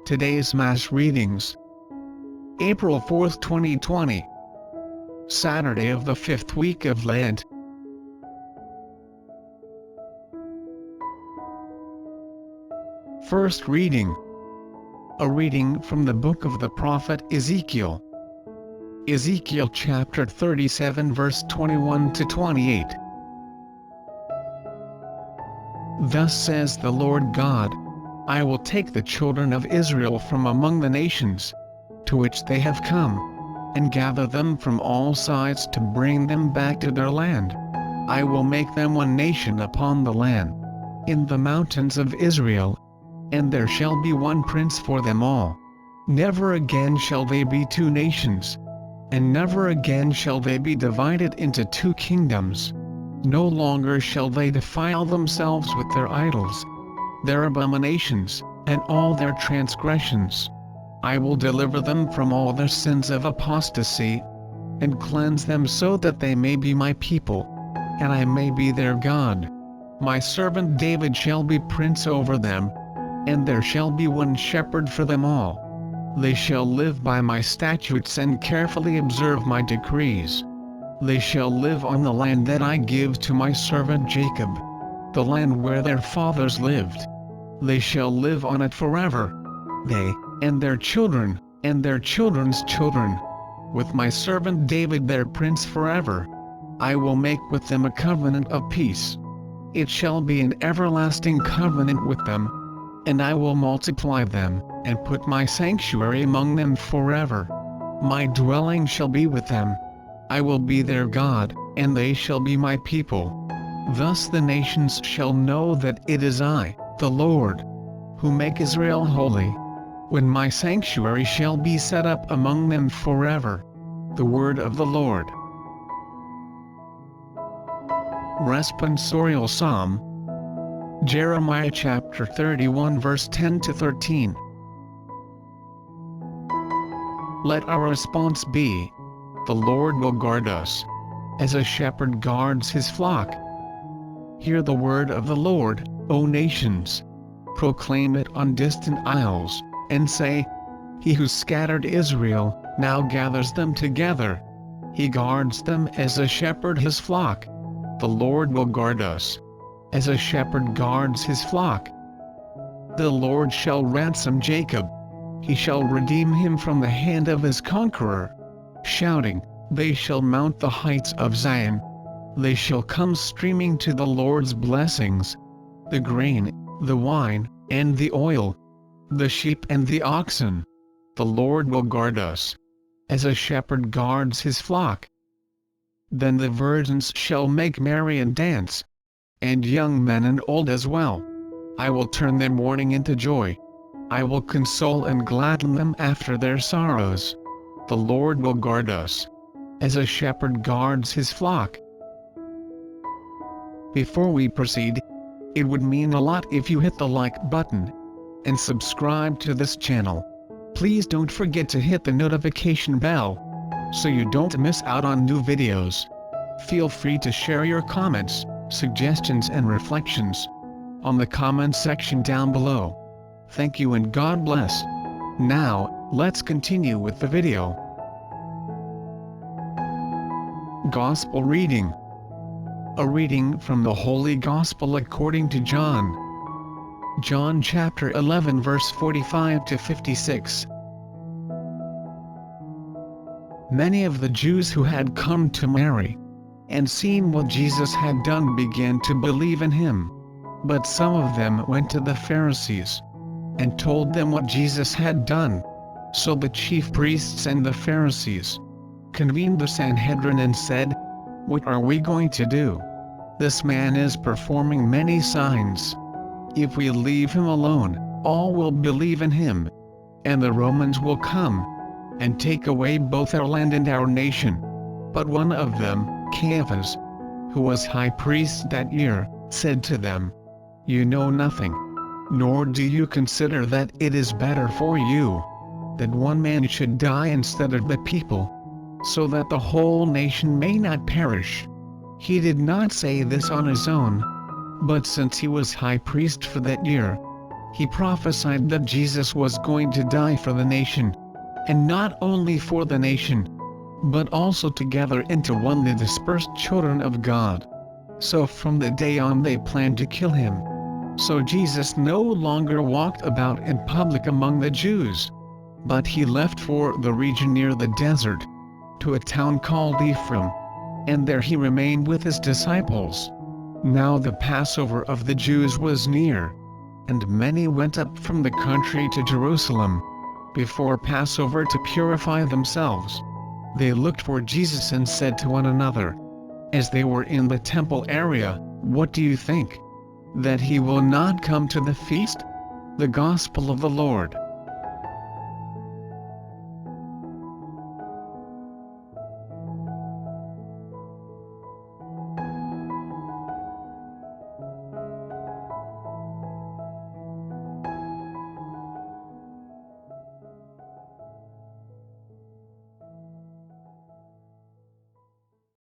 Today's Mass readings. April 4, 2020. Saturday of the 5th week of Lent. First reading. A reading from the book of the prophet Ezekiel. Ezekiel chapter 37 verse 21 to 28. Thus says the Lord God, I will take the children of Israel from among the nations, to which they have come, and gather them from all sides to bring them back to their land. I will make them one nation upon the land, in the mountains of Israel, and there shall be one prince for them all. Never again shall they be two nations, and never again shall they be divided into two kingdoms. No longer shall they defile themselves with their idols, their abominations, and all their transgressions. I will deliver them from all their sins of apostasy, and cleanse them so that they may be my people, and I may be their God. My servant David shall be prince over them, and there shall be one shepherd for them all. They shall live by my statutes and carefully observe my decrees. They shall live on the land that I give to my servant Jacob, the land where their fathers lived. They shall live on it forever, they, and their children, and their children's children, with my servant David their prince forever. I will make with them a covenant of peace. It shall be an everlasting covenant with them, and I will multiply them, and put my sanctuary among them forever. My dwelling shall be with them. I will be their God, and they shall be my people. Thus the nations shall know that it is I, the Lord, who make Israel holy, when my sanctuary shall be set up among them forever. The word of the Lord. Responsorial Psalm. Jeremiah chapter 31 verse 10 to 13. Let our response be, the Lord will guard us, as a shepherd guards his flock. Hear the word of the Lord, O nations. Proclaim it on distant isles, and say, He who scattered Israel, now gathers them together. He guards them as a shepherd his flock. The Lord will guard us, as a shepherd guards his flock. The Lord shall ransom Jacob. He shall redeem him from the hand of his conqueror. Shouting, they shall mount the heights of Zion. They shall come streaming to the Lord's blessings, the grain, the wine, and the oil, the sheep and the oxen. The Lord will guard us, as a shepherd guards his flock. Then the virgins shall make merry and dance, and young men and old as well. I will turn their mourning into joy. I will console and gladden them after their sorrows. The Lord will guard us, as a shepherd guards his flock. Before we proceed, it would mean a lot if you hit the like button and subscribe to this channel. Please don't forget to hit the notification bell so you don't miss out on new videos. Feel free to share your comments, suggestions and reflections on the comment section down below. Thank you and God bless. Now, let's continue with the video. Gospel reading. A reading from the Holy Gospel according to John. John chapter 11 verse 45 to 56. Many of the Jews who had come to Mary and seen what Jesus had done began to believe in him. But some of them went to the Pharisees and told them what Jesus had done. So the chief priests and the Pharisees convened the Sanhedrin and said, What are we going to do? This man is performing many signs. If we leave him alone, all will believe in him, and the Romans will come and take away both our land and our nation. But one of them, Caiaphas, who was high priest that year, said to them, You know nothing, nor do you consider that it is better for you that one man should die instead of the people, so that the whole nation may not perish. He did not say this on his own, but since he was high priest for that year, He prophesied that Jesus was going to die for the nation, and not only for the nation, but also to gather into one the dispersed children of God. So from the day on they planned to kill him. So Jesus no longer walked about in public among the Jews, but he left for the region near the desert, to a town called Ephraim, and there he remained with his disciples. Now the Passover of the Jews was near, and many went up from the country to Jerusalem before Passover to purify themselves. They looked for Jesus and said to one another, as they were in the temple area, "What do you think? That he will not come to the feast?" The Gospel of the Lord.